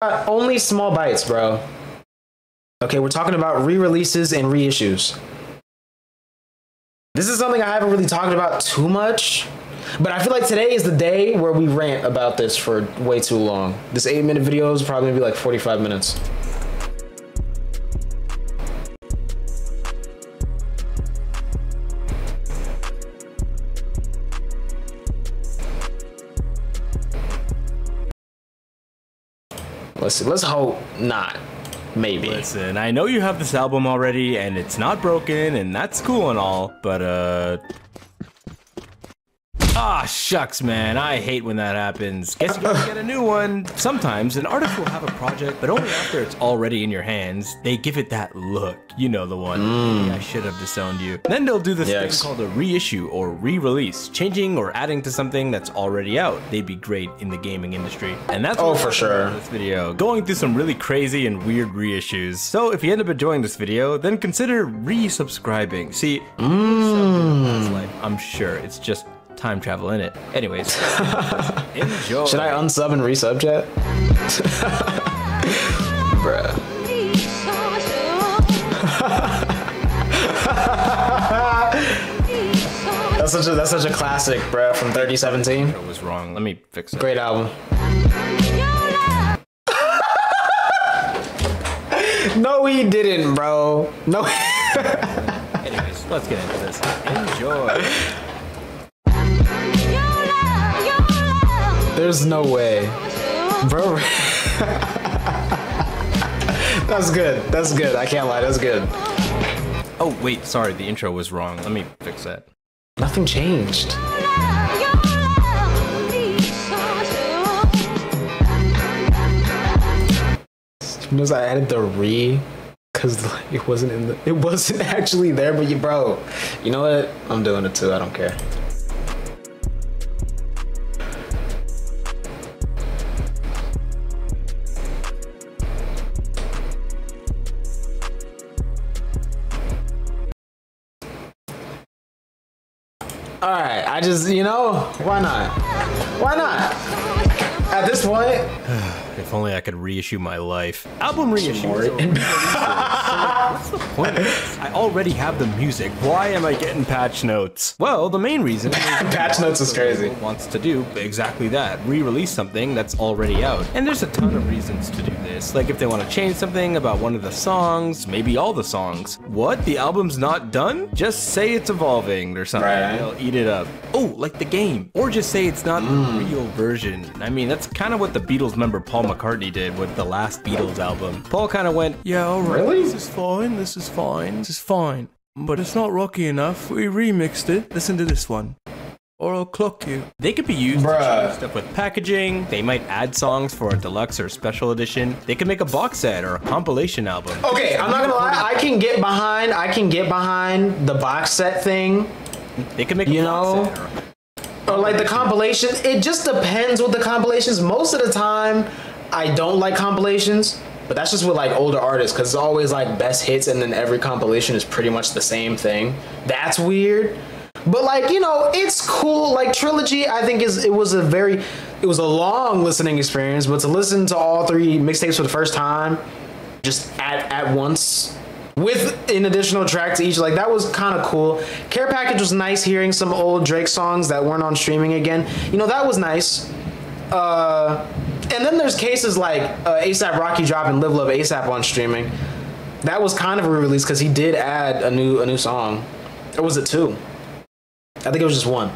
Only small bites, bro. Okay, we're talking about re-releases and reissues. This is something I haven't really talked about too much, but I feel like today is the day where we rant about this for way too long. This 8-minute video is probably gonna be like 45 minutes. Let's hope not. Maybe. Listen, I know you have this album already and it's not broken and that's cool and all, but ah, shucks, man. I hate when that happens. Guess you gotta get a new one. Sometimes an artist will have a project, but only after it's already in your hands. They give it that look. You know the one. Maybe I should have disowned you. Then they'll do this thing called a reissue or re-release, changing or adding to something that's already out. They'd be great in the gaming industry. And that's what for sure. This video, going through some really crazy and weird reissues. So if you end up enjoying this video, then consider resubscribing. See, I'm sure it's just time travel in it. Anyways, enjoy. Should I unsub and resub chat? Bruh. That's such a classic, bruh, from 3017. I was wrong. Let me fix it. Great album. No, he didn't, bro. No. Anyways, let's get into this. Enjoy. There's no way. Bro. That's good. That's good. I can't lie. That's good. Oh, wait. Sorry. The intro was wrong. Let me fix that. Nothing changed. Notice I added the re because it wasn't actually there, but bro, you know what? I'm doing it too. I don't care. All right, I just, why not? Why not? At this point, if only I could reissue my life. Album reissue. What's the point of this? I already have the music. Why am I getting patch notes? Well, the main reason is patch notes is crazy. Wants to do exactly that. Re-release something that's already out. And there's a ton of reasons to do this. Like if they want to change something about one of the songs, maybe all the songs. What? The album's not done? Just say it's evolving or something. Right. They'll eat it up. Oh, like the game. Or just say it's not the real version. I mean, that's kind of what the Beatles member Paul McCartney did with the last Beatles album. Paul kind of went, yeah, alright, really? This is fine, this is fine, this is fine. But it's not rocky enough. We remixed it. Listen to this one. Or I'll clock you. They could be used to change stuff with packaging. They might add songs for a deluxe or special edition. They could make a box set or a compilation album. Okay, I'm not gonna lie. I can get behind the box set thing. They could make a box set or like the compilation. It just depends with the compilations. Most of the time, I don't like compilations, but that's just with like older artists because it's always like best hits and then every compilation is pretty much the same thing. That's weird. But like, it's cool. Like Trilogy, I think it was a long listening experience, but to listen to all 3 mixtapes for the first time, just at once, with an additional track to each, like that was kind of cool. Care Package was nice, hearing some old Drake songs that weren't on streaming again. That was nice. And then there's cases like ASAP Rocky dropping Live Love ASAP on streaming. That was kind of a re-release because he did add a new song. Or was it 2? I think it was just 1.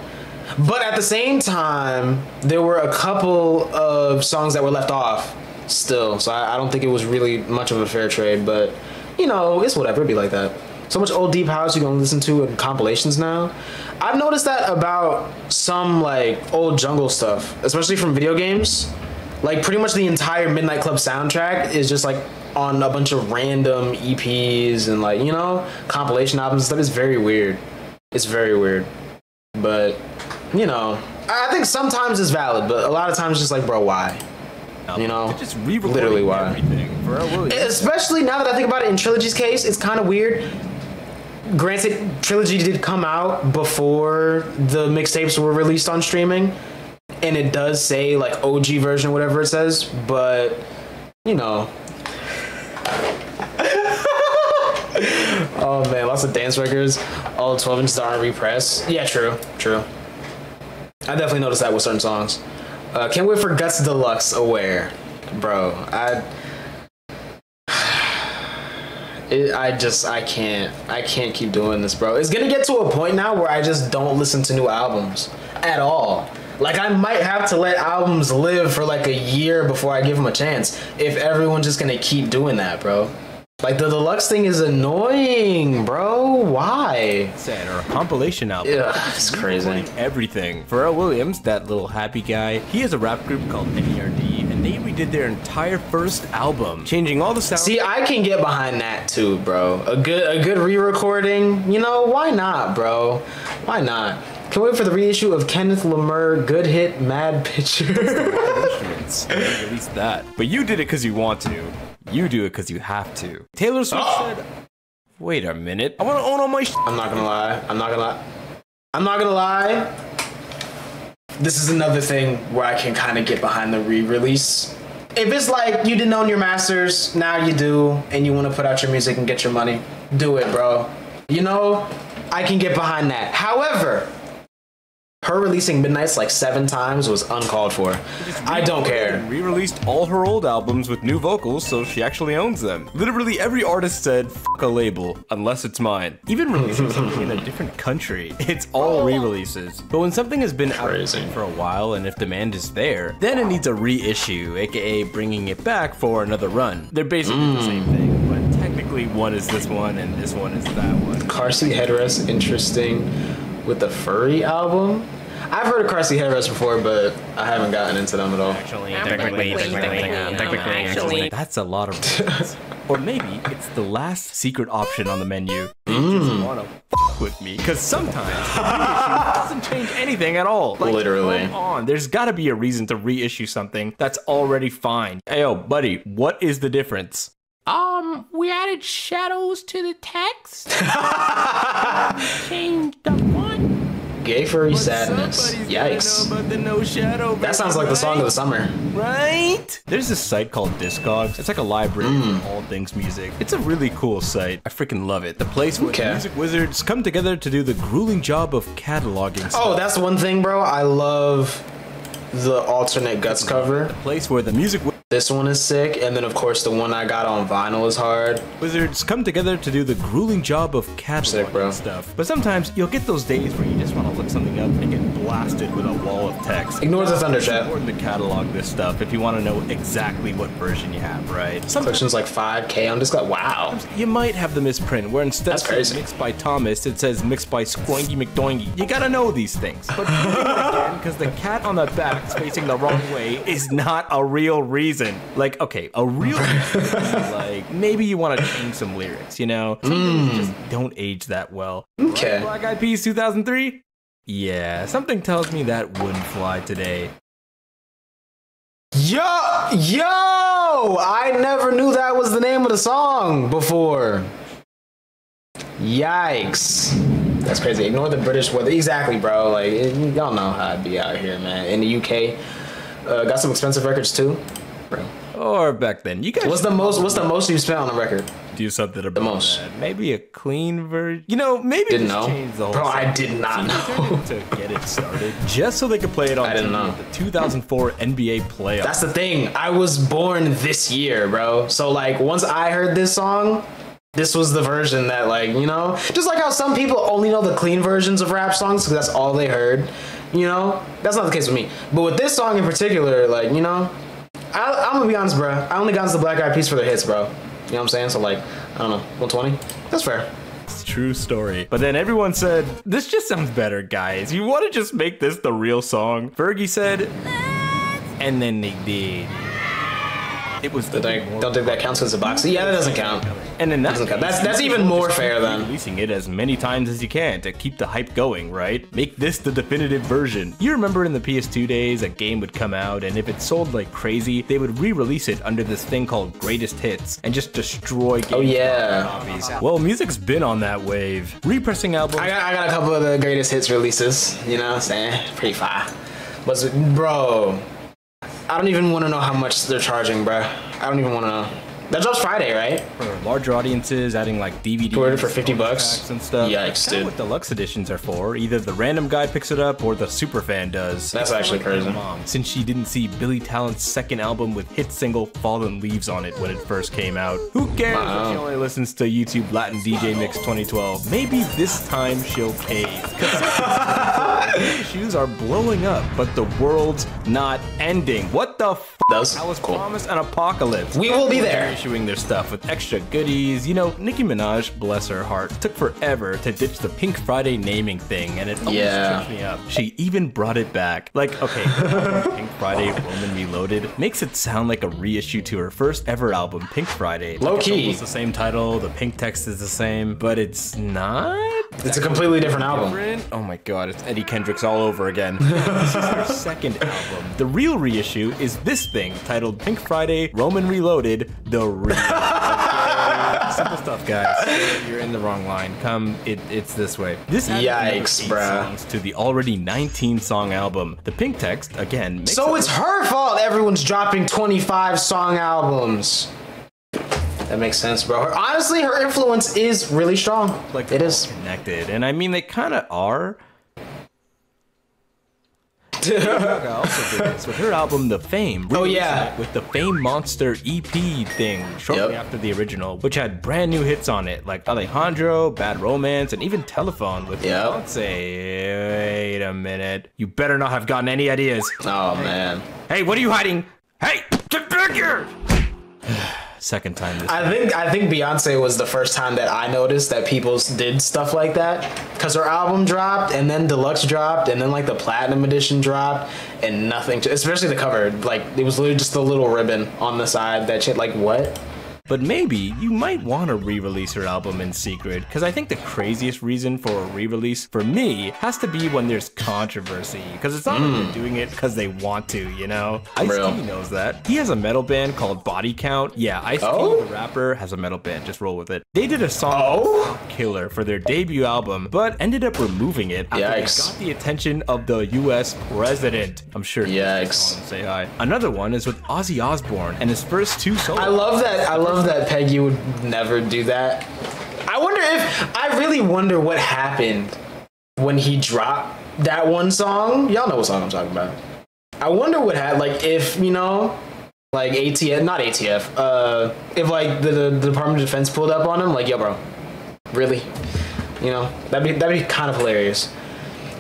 But at the same time, there were a couple of songs that were left off still. So I don't think it was really much of a fair trade, but it's whatever. It'd be like that. So much old deep house you're gonna listen to in compilations now. I've noticed that about some like old jungle stuff, especially from video games. Like pretty much the entire Midnight Club soundtrack is just like on a bunch of random EPs and like, compilation albums and stuff. It's very weird. It's very weird. But, I think sometimes it's valid, but a lot of times it's just like, bro, why? Just literally why. Especially now that I think about it, in Trilogy's case, it's kind of weird. Granted, Trilogy did come out before the mixtapes were released on streaming, and it does say like OG version or whatever it says, but you know. Oh man, lots of dance records. All 12 inches R&B press. Yeah, true. I definitely noticed that with certain songs. Can't wait for Guts Deluxe Aware. Bro, I can't keep doing this, bro. It's gonna get to a point now where I just don't listen to new albums at all. Like, I might have to let albums live for like a year before I give them a chance if everyone's just gonna keep doing that, bro. Like, the deluxe thing is annoying, bro. Why? Said, or a compilation album. Yeah, it's crazy. Everything. Pharrell Williams, that little happy guy, he has a rap group called NERD, and they redid their entire first album, changing all the sound. See, I can get behind that too, bro. A good re-recording. You know, why not, bro? Why not? Can wait for the reissue of Kenneth Lemire, Good Hit, Mad Picture. Release that. But you did it because you want to. You do it because you have to. Taylor Swift said, wait a minute, I want to own all my I'm not gonna lie. This is another thing where I can kind of get behind the re-release. If it's like you didn't own your masters, now you do, and you want to put out your music and get your money, do it, bro. You know, I can get behind that. However, her releasing Midnights like 7 times was uncalled for. I don't care. Re-released all her old albums with new vocals, so she actually owns them. Literally every artist said, "Fuck a label, unless it's mine." Even releasing something in a different country, it's all re-releases. But when something has been out for a while, and if demand is there, then it needs a reissue, aka bringing it back for another run. They're basically the same thing, but technically one is this one and this one is that one. Car seat headrest, interesting. With the Furry album? I've heard of Car Seat Headrest before, but I haven't gotten into them at all. Actually, that's a lot of reasons. Or maybe it's the last secret option on the menu. They just want to fuck with me, because sometimes the reissue doesn't change anything at all. Like, literally. Come on, there's got to be a reason to reissue something that's already fine. Hey, yo, buddy, what is the difference? We added shadows to the text. Changed the font. Gay Furry Sadness. Yikes. That sounds like the song of the summer. Right? There's this site called Discogs. It's like a library of all things music. It's a really cool site. I freaking love it. The place where the music wizards come together to do the grueling job of cataloging stuff. Oh, that's one thing, bro. I love the alternate Guts cover. The place where the music This one is sick, and then of course the one I got on vinyl is hard. wizards come together to do the grueling job of cataloging stuff. But sometimes you'll get those days where you just want to look something up and get blasted with a wall of text. Ignore the thunder It's chat. important to catalog this stuff if you want to know exactly what version you have, right? Section's like 5K on Discord. Wow. You might have the misprint where instead That's of crazy. mixed by Thomas, it says mixed by Squangy McDoingy. You gotta know these things. But because the cat on the back is facing the wrong way is not a real reason. Like, okay, a real reason, like maybe you want to change some lyrics, you know? Some things just don't age that well. Okay. Right, Black Eyed Peas 2003? Yeah, something tells me that wouldn't fly today. Yo! I never knew that was the name of the song before. Yikes. That's crazy. Ignore the British weather. Exactly, bro. Like, y'all know how I'd be out here, man. In the UK. Got some expensive records too. Bro. Or back then, you guys. What's the most you spent on a record? Do something about The most. that. Maybe a clean version. You know, maybe Didn't just know. change the whole Bro, song. I did not know. To get it started, just so they could play it on I didn't TV know. at the 2004 NBA playoffs. That's the thing. I was born this year, bro. So like once I heard this song, this was the version that, like, you know, just like how some people only know the clean versions of rap songs because that's all they heard. You know, that's not the case with me. But with this song in particular, like, you know, I'm gonna be honest, bro. I only got into the Black Eyed Peas for their hits, bro. You know what I'm saying? So like, I don't know, 120. That's fair. It's a true story. But then everyone said, this just sounds better, guys. You want to just make this the real song? Fergie said, and then they did. It was Don't think that counts as a box. Yeah, that doesn't count. And in that Doesn't count. That's even more fair then. Releasing it as many times as you can to keep the hype going, right? Make this the definitive version. You remember in the PS2 days, a game would come out, and if it sold like crazy, they would re-release it under this thing called Greatest Hits and just destroy games. Oh yeah. Copies. Well, music's been on that wave. Repressing albums. I got a couple of the greatest hits releases. You know what I'm saying? Pretty fire. But bro, I don't even want to know how much they're charging, bro. I don't even want to. That drops Friday, right? For larger audiences, adding like DVDs Ordered for $50 and stuff. Yikes, That's dude. what deluxe editions are for. Either the random guy picks it up or the super fan does. That's It's actually like my crazy. Mom, since she didn't see Billy Talent's second album with hit single Fallen Leaves on it when it first came out. Who cares if she only listens to YouTube Latin DJ Mix 2012? Maybe this time she'll cave. Issues are blowing up, but the world's not ending. What the f? I was promised an apocalypse. We will be there. Issuing their stuff with extra goodies. You know, Nicki Minaj, bless her heart, took forever to ditch the Pink Friday naming thing, and it almost tripped me up. She even brought it back. Like, okay, Pink Friday Roman Reloaded makes it sound like a reissue to her first ever album, Pink Friday. Low key. It's almost the same title, the pink text is the same, but it's not. It's a completely different album. Oh my god, it's Eddie Kendricks all over again. This is her second album. The real reissue is this thing, titled Pink Friday Roman Reloaded, the real. Simple stuff, guys. You're in the wrong line. It's this way. This adds another 8 songs to the already 19-song album. The pink text, again, makes So it's her fault everyone's dropping 25-song albums. That makes sense, bro. Honestly, her influence is really strong. like it is connected, and I mean they kind of are. Gaga also did this with her album The Fame. Oh yeah, with the Fame Monster EP thing shortly after the original, which had brand new hits on it like Alejandro, Bad Romance, and even Telephone with Beyonce. Wait a minute, you better not have gotten any ideas. Oh man. Hey, what are you hiding? Hey, get back here! Second time this I think Beyonce was the first time that I noticed that people did stuff like that, because her album dropped and then deluxe dropped and then like the platinum edition dropped and nothing, especially the cover, like it was literally just a little ribbon on the side that shit, like what? But maybe you might want to re-release her album in secret, because I think the craziest reason for a re-release for me has to be when there's controversy, because it's not like they're doing it because they want to, you know? Ice-T knows that. He has a metal band called Body Count. Yeah, Ice-T, the rapper, has a metal band. Just roll with it. They did a song Killer for their debut album, but ended up removing it after they got the attention of the US president. I'm sure he say hi. Another one is with Ozzy Osbourne and his first 2 solo. I love that Peggy would never do that. I really wonder what happened when he dropped that one song. Y'all know what song I'm talking about. I wonder what happened, like if, you know, like ATF, not ATF, if like the Department of Defense pulled up on him, like, yo bro, really? You know, that'd be kind of hilarious.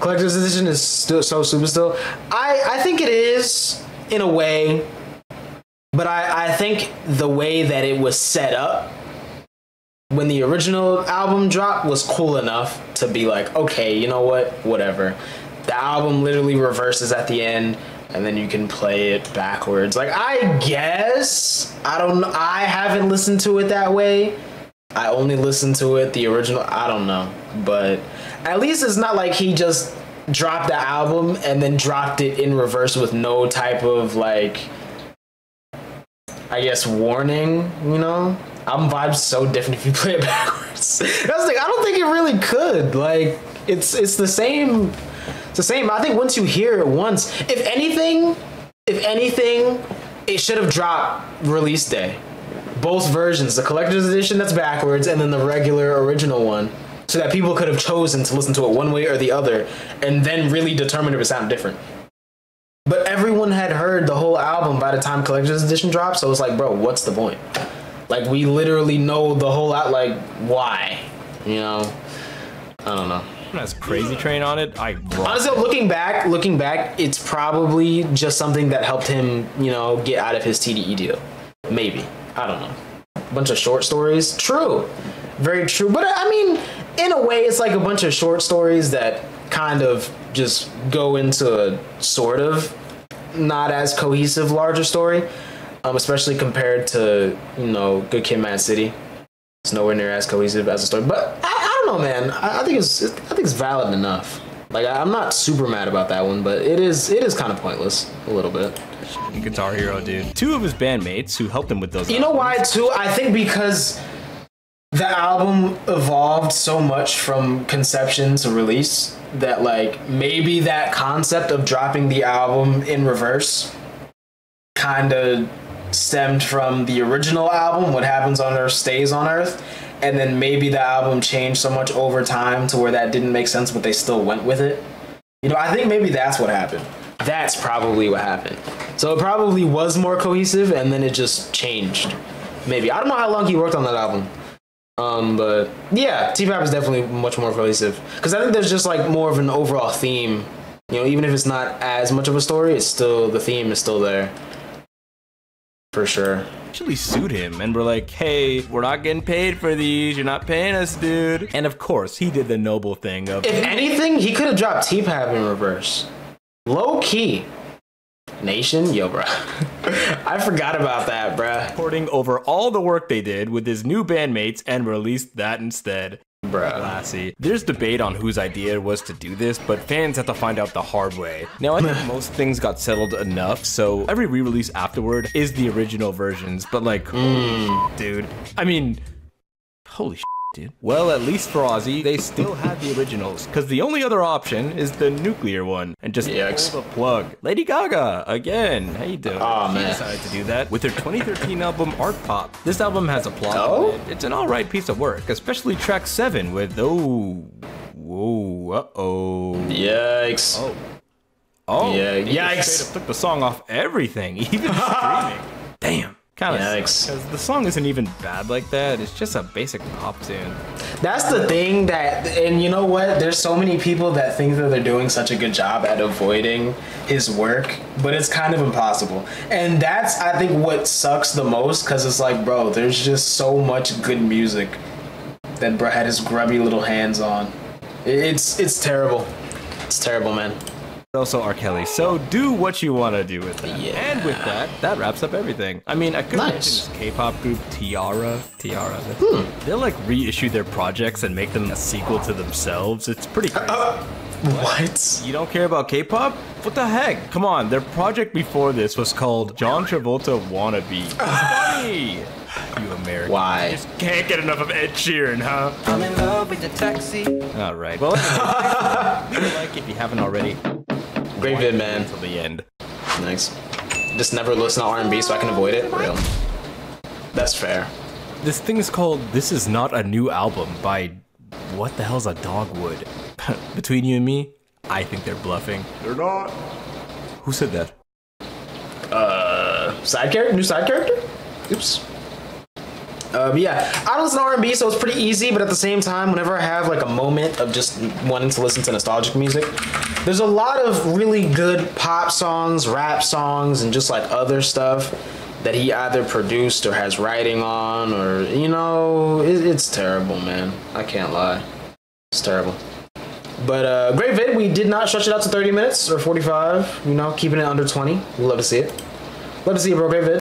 Collector's edition is still so super still. I think it is in a way. But I think the way that it was set up when the original album dropped was cool enough to be like, okay, you know what, whatever. The album literally reverses at the end and then you can play it backwards. Like, I guess, I haven't listened to it that way. I only listened to it, the original, I don't know. But at least it's not like he just dropped the album and then dropped it in reverse with no type of like, I guess, warning, you know? Album vibe's so different if you play it backwards. That's the thing, I don't think it really could. Like, it's the same. It's the same. I think once you hear it once, if anything, it should have dropped release day. Both versions, the collector's edition that's backwards and then the regular original one, so that people could have chosen to listen to it one way or the other and then really determine if it sounded different. But everyone had heard the whole album by the time collector's edition dropped, so it's like, bro, what's the point? Like, we literally know the whole out, like, why? You know? I don't know. That's Crazy Train on it. Honestly, looking back, it's probably just something that helped him, you know, get out of his TDE deal. Maybe. I don't know. A bunch of short stories. True. Very true. But I mean, in a way, it's like a bunch of short stories that kind of just go into a sort of not as cohesive larger story, especially compared to, you know, Good Kid, Mad City. It's nowhere near as cohesive as a story, but I don't know, man. I think it's valid enough. Like, I'm not super mad about that one, but it is kind of pointless a little bit. Guitar Hero, dude. 2 of his bandmates who helped him with those. You know why too? I think because the album evolved so much from conception to release that, like, maybe that concept of dropping the album in reverse kind of stemmed from the original album, What Happens on Earth Stays on Earth, and then maybe the album changed so much over time to where that didn't make sense, but they still went with it. You know, I think maybe that's what happened. That's probably what happened. So it probably was more cohesive, and then it just changed. Maybe. I don't know how long he worked on that album. But yeah, T-Pap is definitely much more cohesive. Because I think there's just like more of an overall theme. You know, even if it's not as much of a story, it's still, the theme is still there. For sure. Actually sued him and were like, hey, we're not getting paid for these, you're not paying us, dude. And of course, he did the noble thing of... If anything, he could have dropped T-Pap in reverse. Low key. Nation? Yo, bro. I forgot about that, bruh. Recording over all the work they did with his new bandmates and released that instead. Bruh. Classy. There's debate on whose idea it was to do this, but fans have to find out the hard way. Now, I think most things got settled enough, so every re-release afterward is the original versions, but like, dude, I mean, holy shit. Dude. Well, at least for Ozzy, they still had the originals, because the only other option is the nuclear one, and just pull the plug. Lady Gaga, again, how you doing? Oh, man. She decided to do that with her 2013 album, Art Pop. This album has a plot in it. It's an alright piece of work, especially track 7 with, uh-oh. Yikes. Yeah, yikes. Straight up took the song off everything, even streaming. Damn. Kind of sucks, because the song isn't even bad like that. It's just a basic pop tune. That's the thing that, and you know what? There's so many people that think that they're doing such a good job at avoiding his work, but it's kind of impossible. And that's, I think, what sucks the most, because it's like, bro, there's just so much good music that bro had his grubby little hands on. It's terrible. It's terrible, man. Also R. Kelly, so do what you want to do with that. Yeah. And with that, that wraps up everything. I mean, I could mention this K-pop group, Tiara. They'll like reissue their projects and make them a sequel to themselves. It's pretty crazy. What? You don't care about K-pop? What the heck? Come on, their project before this was called John Travolta Wannabe. It's funny! You Americans. Why? You just can't get enough of Ed Sheeran, huh? I'm in love with the taxi. Alright, well, anyway, leave a like if you haven't already. Great vid, man. Until the end. Nice. Just never listen to R&B so I can avoid it? Real. That's fair. This thing is called This Is Not a New Album by... What the hell's a dogwood? Between you and me, I think they're bluffing. They're not. Who said that? Side character? New side character? Oops. But yeah, I don't listen to R&B, so it's pretty easy, but at the same time, whenever I have like a moment of just wanting to listen to nostalgic music, there's a lot of really good pop songs, rap songs, and just like other stuff that he either produced or has writing on, or, you know, it's terrible, man. I can't lie. It's terrible. But great vid. We did not stretch it out to 30 minutes or 45, you know, keeping it under 20. We'd love to see it. Love to see it, bro. Great vid.